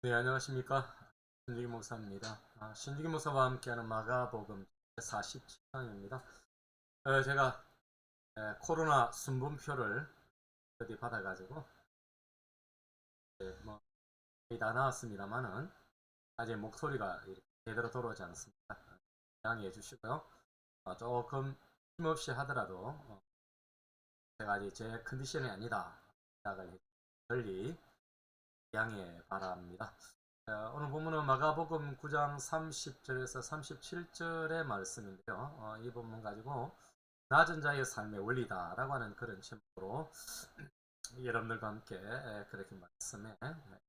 네, 안녕하십니까. 신주기 목사입니다. 신주기 목사와 함께하는 마가복음 47강입니다. 제가 코로나 순분표를 어디 받아가지고 뭐 거의 다 나왔습니다만은 아직 목소리가 이렇게 제대로 돌아오지 않습니다. 양해해 주시고요. 조금 힘없이 하더라도 제가 아직 제 컨디션이 아니다 생각을 널리 양해 바랍니다. 오늘 본문은 마가복음 9장 30절에서 37절의 말씀인데요. 이 본문 가지고 낮은 자의 삶의 원리다 라고 하는 그런 제목으로 여러분들과 함께 그렇게 말씀에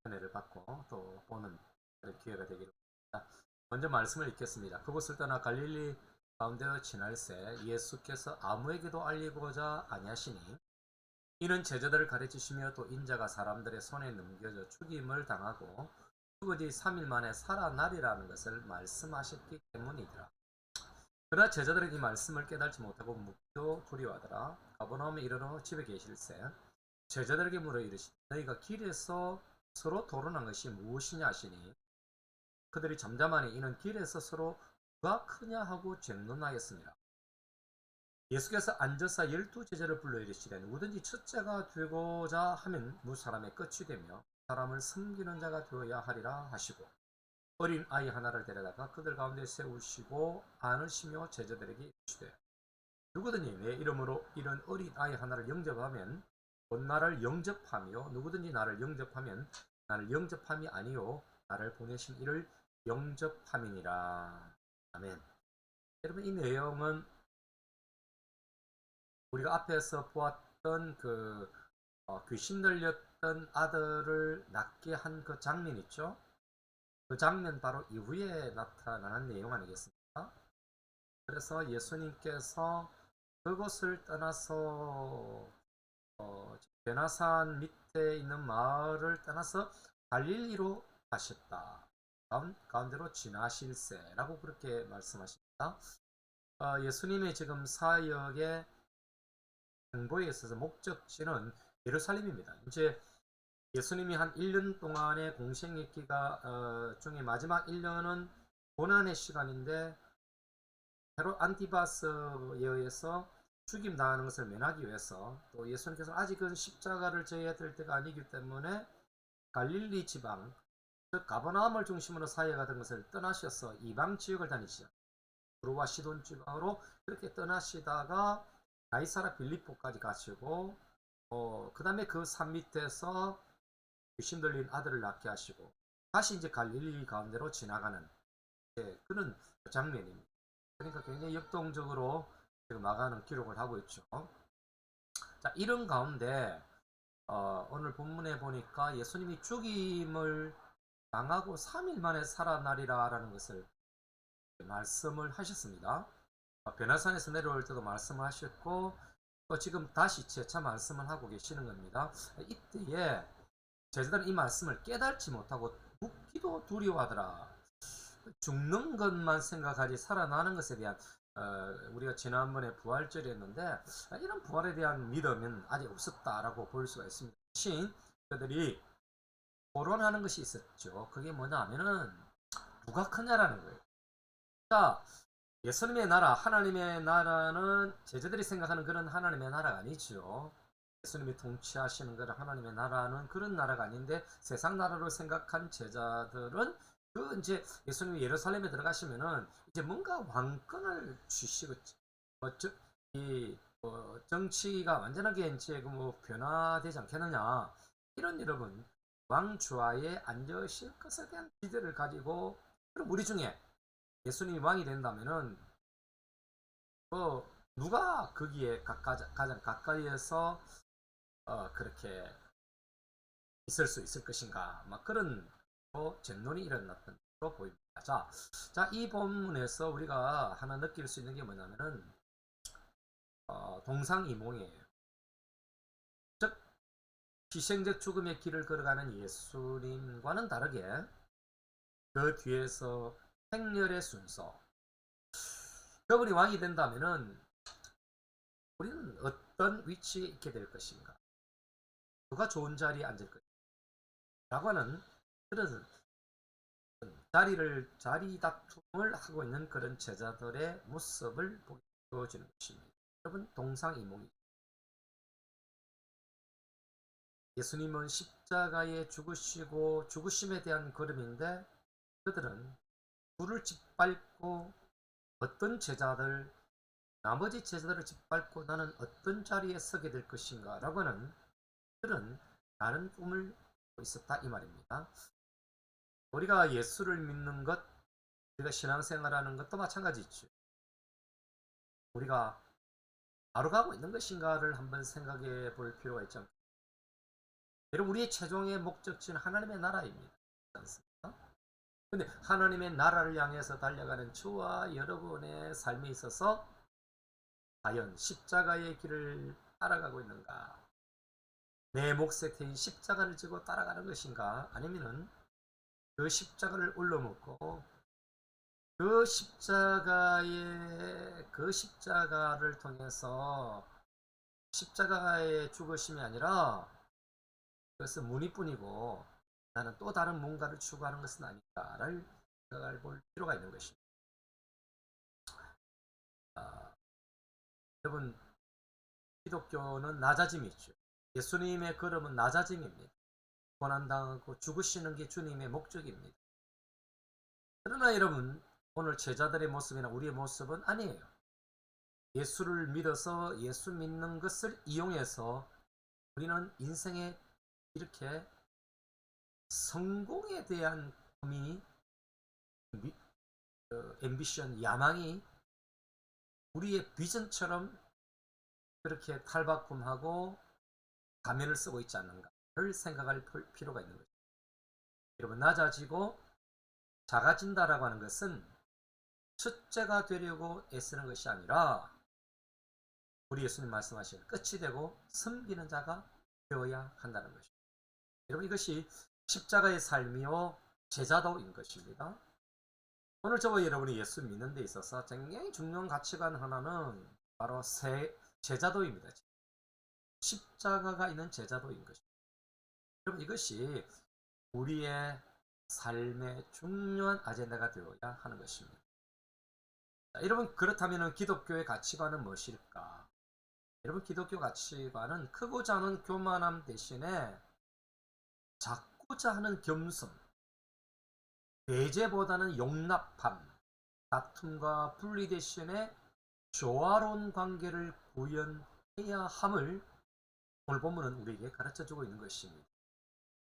은혜를 받고 또 보는 그런 기회가 되기를 바랍니다. 먼저 말씀을 읽겠습니다. 그곳을 떠나 갈릴리 가운데로 지날새 예수께서 아무에게도 알리고자 아니하시니 이는 제자들을 가르치시며 또 인자가 사람들의 손에 넘겨져 죽임을 당하고 죽으지 3일 만에 살아나리라는 것을 말씀하셨기 때문이더라. 그러나 제자들은 이 말씀을 깨달지 못하고 묻기도 두려워하더라. 가버나움에 이르러 집에 계실새 제자들에게 물어 이르시되 너희가 길에서 서로 토론한 것이 무엇이냐 하시니 그들이 잠잠하니 이는 길에서 서로 누가 크냐 하고 쟁론하였습니다. 예수께서 앉으사 12제자를 불러 이르시되 누구든지 첫째가 되고자 하면 무사람의 끝이 되며 사람을 섬기는 자가 되어야 하리라 하시고 어린 아이 하나를 데려다가 그들 가운데 세우시고 안으시며 제자들에게 이르시되 누구든지 내 이름으로 이런 어린 아이 하나를 영접하면 곧 나를 영접하며 누구든지 나를 영접하면 나를 영접함이 아니요 나를 보내신 이를 영접함이니라. 아멘. 여러분, 이 내용은 우리가 앞에서 보았던 귀신 들렸던 아들을 낫게 한 그 장면 있죠? 그 장면 바로 이후에 나타나는 내용 아니겠습니까? 그래서 예수님께서 그곳을 떠나서 베나산 밑에 있는 마을을 떠나서 갈릴리로 가셨다. 가운데로 지나실세라고 그렇게 말씀하십니다. 예수님의 지금 사역의 행보에 있어서 목적지는 예루살렘입니다. 이제 예수님이 한 1년 동안의 공생의 기가 중에 마지막 1년은 고난의 시간인데 헤롯 안티바스에 의해서 죽임 당하는 것을 면하기 위해서 또 예수님께서 아직은 십자가를 져야 될 때가 아니기 때문에 갈릴리 지방 즉 가버나움을 중심으로 사역하던 것을 떠나셔서 이방 지역을 다니시죠. 두로와 시돈 지방으로 그렇게 떠나시다가 가이사라 빌립보까지 가시고 그 다음에 그 산 밑에서 귀신 들린 아들을 낳게 하시고 다시 이제 갈릴리 가운데로 지나가는 그런 장면입니다. 그러니까 굉장히 역동적으로 지금 마가는 기록을 하고 있죠. 자, 이런 가운데 오늘 본문에 보니까 예수님이 죽임을 당하고 3일 만에 살아나리라 라는 것을 말씀을 하셨습니다. 베나산에서 내려올 때도 말씀을 하셨고 또 지금 다시 재차 말씀을 하고 계시는 겁니다. 이때에 제자들은 이 말씀을 깨닫지 못하고 묻기도 두려워하더라. 죽는 것만 생각하지 살아나는 것에 대한 우리가 지난번에 부활절이었는데 이런 부활에 대한 믿음은 아직 없었다라고 볼 수가 있습니다. 대신 그들이 토론하는 것이 있었죠. 그게 뭐냐 하면은 누가 크냐라는 거예요. 자, 예수님의 나라, 하나님의 나라는 제자들이 생각하는 그런 하나님의 나라가 아니죠. 예수님이 통치하시는 그런 하나님의 나라는 그런 나라가 아닌데 세상 나라로 생각한 제자들은 그 이제 예수님이 예루살렘에 들어가시면은 이제 뭔가 왕권을 주시고 이 정치가 완전하게 이제 뭐 변화되지 않겠느냐 이런 여러분 왕좌에 앉으실 것에 대한 기대를 가지고 그럼 우리 중에 예수님이 왕이 된다면은 누가 거기에 가장 가까이에서 그렇게 있을 수 있을 것인가 막 그런 쟁론이 일어났던 것으로 보입니다. 자, 이 본문에서 우리가 하나 느낄 수 있는 게 뭐냐면은 동상이몽이에요. 즉 희생적 죽음의 길을 걸어가는 예수님과는 다르게 그 뒤에서 행렬의 순서 그분이 왕이 된다면은 우리는 어떤 위치에 있게 될 것인가 누가 좋은 자리에 앉을 것인가 라고 하는 그런 자리 다툼을 하고 있는 그런 제자들의 모습을 보여주는 것입니다. 여러분, 동상이몽이 예수님은 십자가에 죽으시고 죽으심에 대한 걸음인데 그들은 불을 짓밟고 어떤 제자들, 나머지 제자들을 짓밟고 나는 어떤 자리에 서게 될 것인가 라고 하는 그런 다른 꿈을 꾸고 있었다 이 말입니다. 우리가 예수를 믿는 것, 우리가 신앙생활하는 것도 마찬가지죠. 우리가 바로 가고 있는 것인가를 한번 생각해 볼 필요가 있지 않습니까? 여러분, 우리의 최종의 목적지는 하나님의 나라입니다. 근데 하나님의 나라를 향해서 달려가는 저와 여러분의 삶에 있어서 과연 십자가의 길을 따라가고 있는가? 내 몫에 태인 십자가를 지고 따라가는 것인가? 아니면은 그 십자가를 올려먹고 그 십자가를 통해서 십자가의 죽으심이 아니라 그것은 무늬뿐이고 나는 또 다른 뭔가를 추구하는 것은 아닐까를 생각해 볼 필요가 있는 것입니다. 여러분, 기독교는 낮아짐이 있죠. 예수님의 걸음은 낮아짐입니다. 고난당하고 죽으시는 게 주님의 목적입니다. 그러나 여러분, 오늘 제자들의 모습이나 우리의 모습은 아니에요. 예수를 믿어서 예수 믿는 것을 이용해서 우리는 인생에 이렇게 성공에 대한 꿈이, 앰비션, 야망이 우리의 비전처럼 그렇게 탈바꿈하고 가면을 쓰고 있지 않는가를 생각할 필요가 있는 거죠. 여러분, 낮아지고 작아진다라고 하는 것은 첫째가 되려고 애쓰는 것이 아니라 우리 예수님 말씀하신 끝이 되고 섬기는 자가 되어야 한다는 것입니다. 여러분, 이것이 십자가의 삶이요 제자도인 것입니다. 오늘 저와 여러분이 예수 믿는 데 있어서 굉장히 중요한 가치관 하나는 바로 제자도입니다. 십자가가 있는 제자도인 것입니다. 여러분, 이것이 우리의 삶의 중요한 아젠다가 되어야 하는 것입니다. 자, 여러분, 그렇다면 기독교의 가치관은 무엇일까? 여러분, 기독교 가치관은 크고자 하는 교만함 대신에 작고자 하는 겸손, 배제보다는 용납함, 다툼과 분리 대신에 조화로운 관계를 구현해야 함을 오늘 본문은 우리에게 가르쳐주고 있는 것입니다.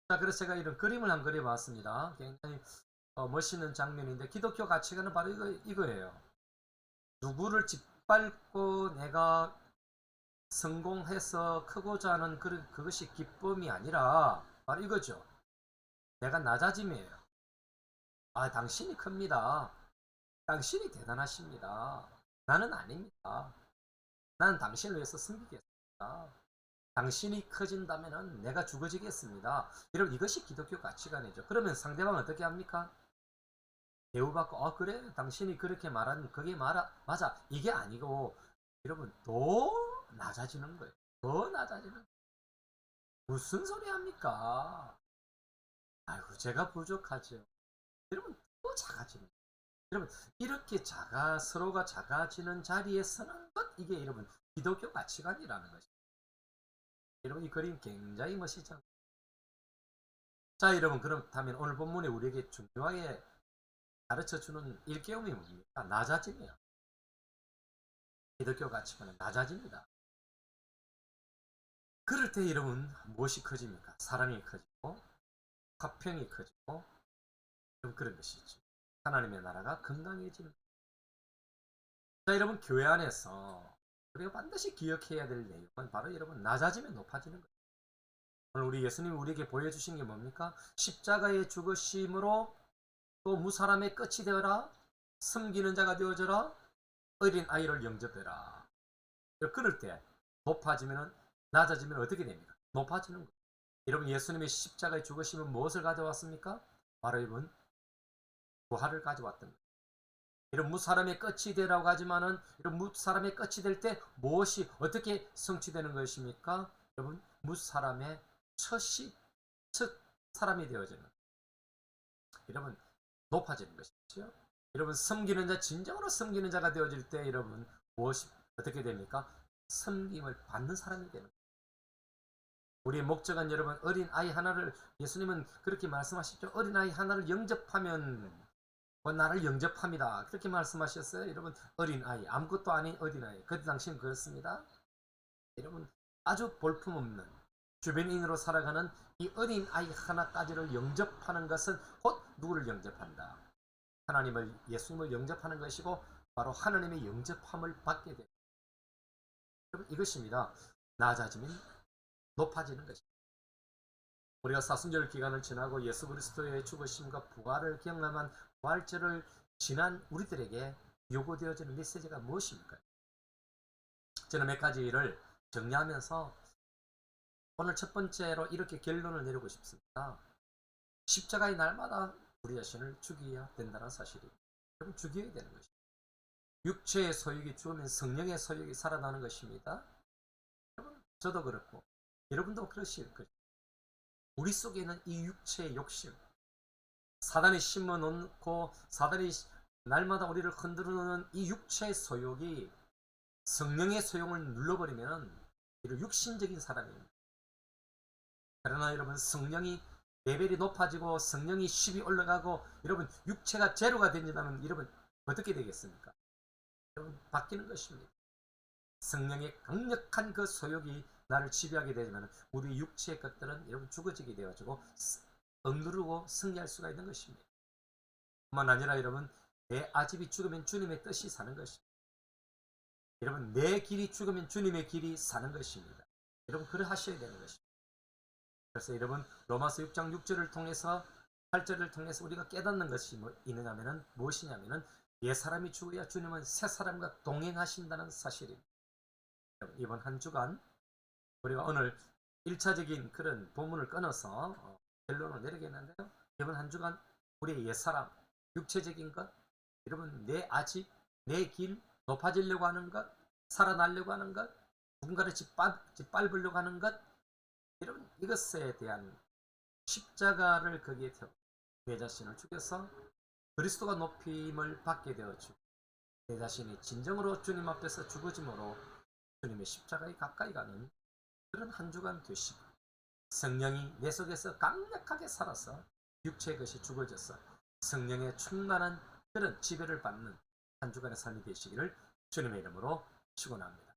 자, 그래서 제가 이런 그림을 한 그려봤습니다. 굉장히 멋있는 장면인데 기독교 가치관은 바로 이거예요. 누구를 짓밟고 내가 성공해서 크고자 하는 그것이 기쁨이 아니라 바로 이거죠. 내가 낮아짐이에요. 아, 당신이 큽니다. 당신이 대단하십니다. 나는 아닙니다. 나는 당신을 위해서 섬기겠습니다. 당신이 커진다면 내가 죽어지겠습니다. 여러분, 이것이 기독교 가치관이죠. 그러면 상대방은 어떻게 합니까? 대우받고 그래 당신이 그렇게 말하는 그게 맞아 이게 아니고 여러분 더 낮아지는 거예요. 더 낮아지는 거예요. 무슨 소리 합니까? 아이고 제가 부족하죠. 여러분 더 작아지는 거예요. 여러분 이렇게 서로가 작아지는 자리에 서는 것 이게 여러분 기독교 가치관이라는 것입니다. 여러분 이 그림 굉장히 멋있죠. 자 여러분 그렇다면 오늘 본문에 우리에게 중요하게 가르쳐주는 일깨움이 뭡니까? 낮아짐이야. 기독교 가치관은 낮아집니다. 그럴 때 여러분 무엇이 커집니까? 사랑이 커지고 화평이 커지고 좀 그런 것이죠. 하나님의 나라가 건강해집니다. 자 여러분 교회 안에서 우리가 반드시 기억해야 될 내용은 바로 여러분 낮아지면 높아지는 거예요. 오늘 우리 예수님이 우리에게 보여주신 게 뭡니까? 십자가의 죽으심으로 또 무사람의 끝이 되어라 섬기는 자가 되어져라 어린 아이를 영접해라. 그럴 때 높아지면 낮아지면 어떻게 됩니까? 높아지는 거예요. 여러분 예수님의 십자가의 죽으심은 무엇을 가져왔습니까? 바로 여러분 부활을 가져왔던 거예요. 이런 무사람의 끝이 되라고 하지만은 이런 무사람의 끝이 될 때 무엇이 어떻게 성취되는 것입니까? 여러분 무사람의 첫 사람이 되어지는 거예요. 여러분 높아지는 것이죠. 여러분 섬기는 자, 진정으로 섬기는 자가 되어질 때 여러분 무엇이 어떻게 됩니까? 섬김을 받는 사람이 되는 거예요. 우리의 목적은 여러분 어린 아이 하나를, 예수님은 그렇게 말씀하시죠. 어린 아이 하나를 영접하면 나를 영접합니다. 그렇게 말씀하셨어요. 여러분 어린 아이, 아무것도 아닌 어린 아이, 그때 당시는 그렇습니다. 여러분 아주 볼품없는 주변인으로 살아가는 이 어린 아이 하나까지를 영접하는 것은 곧 누구를 영접한다? 하나님을, 예수님을 영접하는 것이고 바로 하나님의 영접함을 받게 됩니다. 여러분 이것입니다. 낮아지면 높아지는 것입니다. 우리가 사순절 기간을 지나고 예수 그리스도의 죽으심과 부활을 경험한 부활절을 지난 우리들에게 요구되어지는 메시지가 무엇입니까? 저는 몇 가지를 정리하면서 오늘 첫 번째로 이렇게 결론을 내리고 싶습니다. 십자가의 날마다 우리 자신을 죽여야 된다는 사실입니다. 여러분 죽여야 되는 것입니다. 육체의 소욕이 죽으면 성령의 소욕이 살아나는 것입니다. 여러분 저도 그렇고 여러분도 그러실 것입니다. 우리 속에 있는 이 육체의 욕심, 사단이 심어놓고 사단이 날마다 우리를 흔들어놓는 이 육체의 소욕이 성령의 소용을 눌러버리면 이런 육신적인 사람입니다. 그러나 여러분 성령이 레벨이 높아지고 성령이 10이 올라가고 여러분 육체가 제로가 된다면 여러분 어떻게 되겠습니까? 여러분 바뀌는 것입니다. 성령의 강력한 그 소욕이 나를 지배하게 되면 우리 육체의 것들은 여러분 죽어지게 되어지고 억누르고 승리할 수가 있는 것입니다. 뿐만 아니라 여러분 내 아집이 죽으면 주님의 뜻이 사는 것입니다. 여러분 내 길이 죽으면 주님의 길이 사는 것입니다. 여러분 그러하셔야 되는 것입니다. 그래서 여러분 로마서 6장 6절을 통해서 8절을 통해서 우리가 깨닫는 것이 있느냐면 무엇이냐면은 옛사람이 죽어야 주님은 새사람과 동행하신다는 사실입니다. 이번 한 주간 우리가 오늘 1차적인 그런 본문을 끊어서 결론을 내리겠는데요. 이번 한 주간 우리의 옛사람, 육체적인 것, 여러분 내 아집, 내 길, 높아지려고 하는 것, 살아나려고 하는 것, 누군가를 짓밟으려고 하는 것, 여러분 이것에 대한 십자가를 거기에 태우고 내 자신을 죽여서 그리스도가 높임을 받게 되어주고 내 자신이 진정으로 주님 앞에서 죽어짐으로 주님의 십자가에 가까이 가는 그런 한 주간 되시고 성령이 내 속에서 강력하게 살아서 육체의 것이 죽어져서 성령의 충만한 그런 지배를 받는 한 주간의 삶이 되시기를 주님의 이름으로 축원합니다.